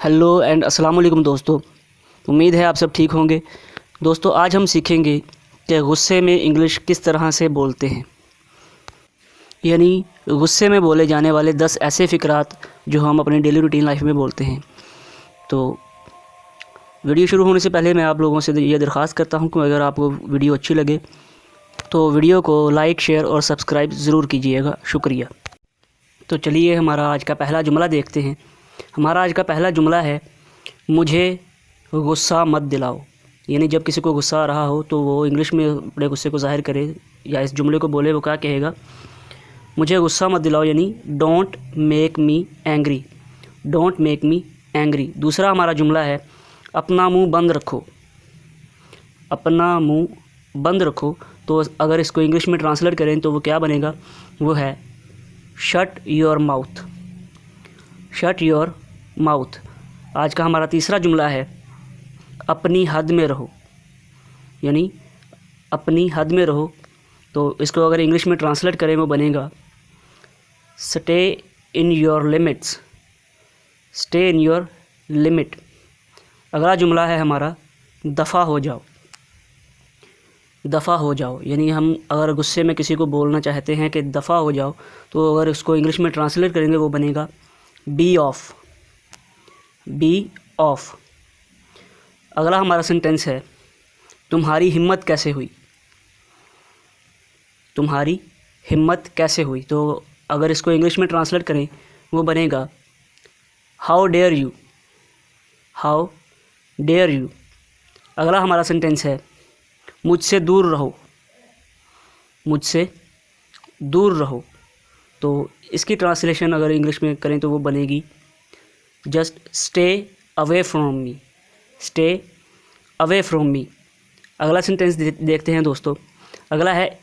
Hello and अस्सलाम वालेकुम दोस्तों। उम्मीद है आप सब ठीक होंगे। दोस्तों आज हम सीखेंगे कि गुस्से में इंग्लिश किस तरह से बोलते हैं, यानी गुस्से में बोले जाने वाले 10 ऐसे फ़िक्रात जो हम अपनी डेली रूटीन लाइफ में बोलते हैं। तो वीडियो शुरू होने से पहले मैं आप लोगों से ये दरख्वास्त करता हूं कि अगर आपको वीडियो अच्छी लगे तो वीडियो को लाइक, शेयर और सब्सक्राइब ज़रूर कीजिएगा। शुक्रिया। तो चलिए हमारा आज का पहला जुमला देखते हैं। हमारा आज का पहला जुमला है, मुझे गुस्सा मत दिलाओ। यानी जब किसी को गुस्सा आ रहा हो तो वो इंग्लिश में अपने गुस्से को ज़ाहिर करे या इस जुमले को बोले, वो क्या कहेगा, मुझे गुस्सा मत दिलाओ, यानी don't make me angry. Don't make me angry. दूसरा हमारा जुमला है, अपना मुंह बंद रखो। अपना मुंह बंद रखो। तो अगर इसको इंग्लिश में ट्रांसलेट करें तो वो क्या बनेगा, वो है shut your mouth. Shut your mouth. आज का हमारा तीसरा जुमला है, अपनी हद में रहो। यानी अपनी हद में रहो। तो इसको अगर इंग्लिश में ट्रांसलेट करें वो बनेगा stay in your limits. Stay in your limit. अगला जुमला है हमारा, दफ़ा हो जाओ। दफ़ा हो जाओ। यानी हम अगर गुस्से में किसी को बोलना चाहते हैं कि दफ़ा हो जाओ, तो अगर इसको इंग्लिश में ट्रांसलेट करेंगे वो बनेगा बी ऑफ। B of. अगला हमारा सेंटेंस है, तुम्हारी हिम्मत कैसे हुई। तुम्हारी हिम्मत कैसे हुई। तो अगर इसको इंग्लिश में ट्रांसलेट करें वो बनेगा how dare you. How dare you. अगला हमारा सेंटेंस है, मुझसे दूर रहो। मुझसे दूर रहो। तो इसकी ट्रांसलेशन अगर इंग्लिश में करें तो वो बनेगी just stay away from me. Stay away from me. अगला सेंटेंस देखते हैं दोस्तों। अगला है,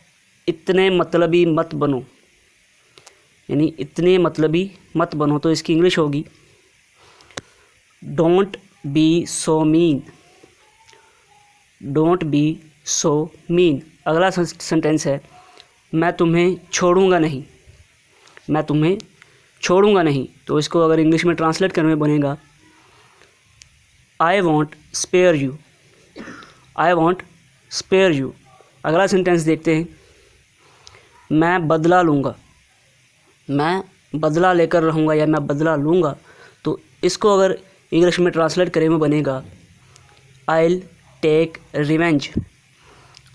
इतने मतलबी मत बनो। यानी इतने मतलबी मत बनो। तो इसकी इंग्लिश होगी don't be so mean. Don't be so mean. अगला सेंटेंस है, मैं तुम्हें छोड़ूंगा नहीं। मैं तुम्हें छोड़ूंगा नहीं। तो इसको अगर इंग्लिश में ट्रांसलेट करने में बनेगा I won't spare you. I won't spare you. अगला सेंटेंस देखते हैं, मैं बदला लूँगा। मैं बदला लेकर रहूँगा या मैं बदला लूँगा। तो इसको अगर इंग्लिश में ट्रांसलेट करें में बनेगा I will take revenge.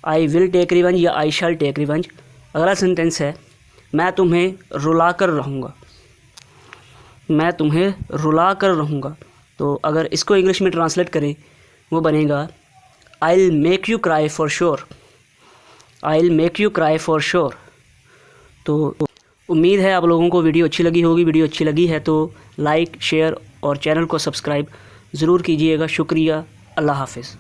I will take revenge या आई शैल टेक रिवेंज। अगला सेंटेंस है, मैं तुम्हें रुला कर रहूँगा। मैं तुम्हें रुला कर रहूँगा। तो अगर इसको इंग्लिश में ट्रांसलेट करें वो बनेगा I will make you cry for sure. I will make you cry for sure. तो उम्मीद है आप लोगों को वीडियो अच्छी लगी होगी। वीडियो अच्छी लगी है तो लाइक, शेयर और चैनल को सब्सक्राइब ज़रूर कीजिएगा। शुक्रिया। अल्लाह हाफ़िज़।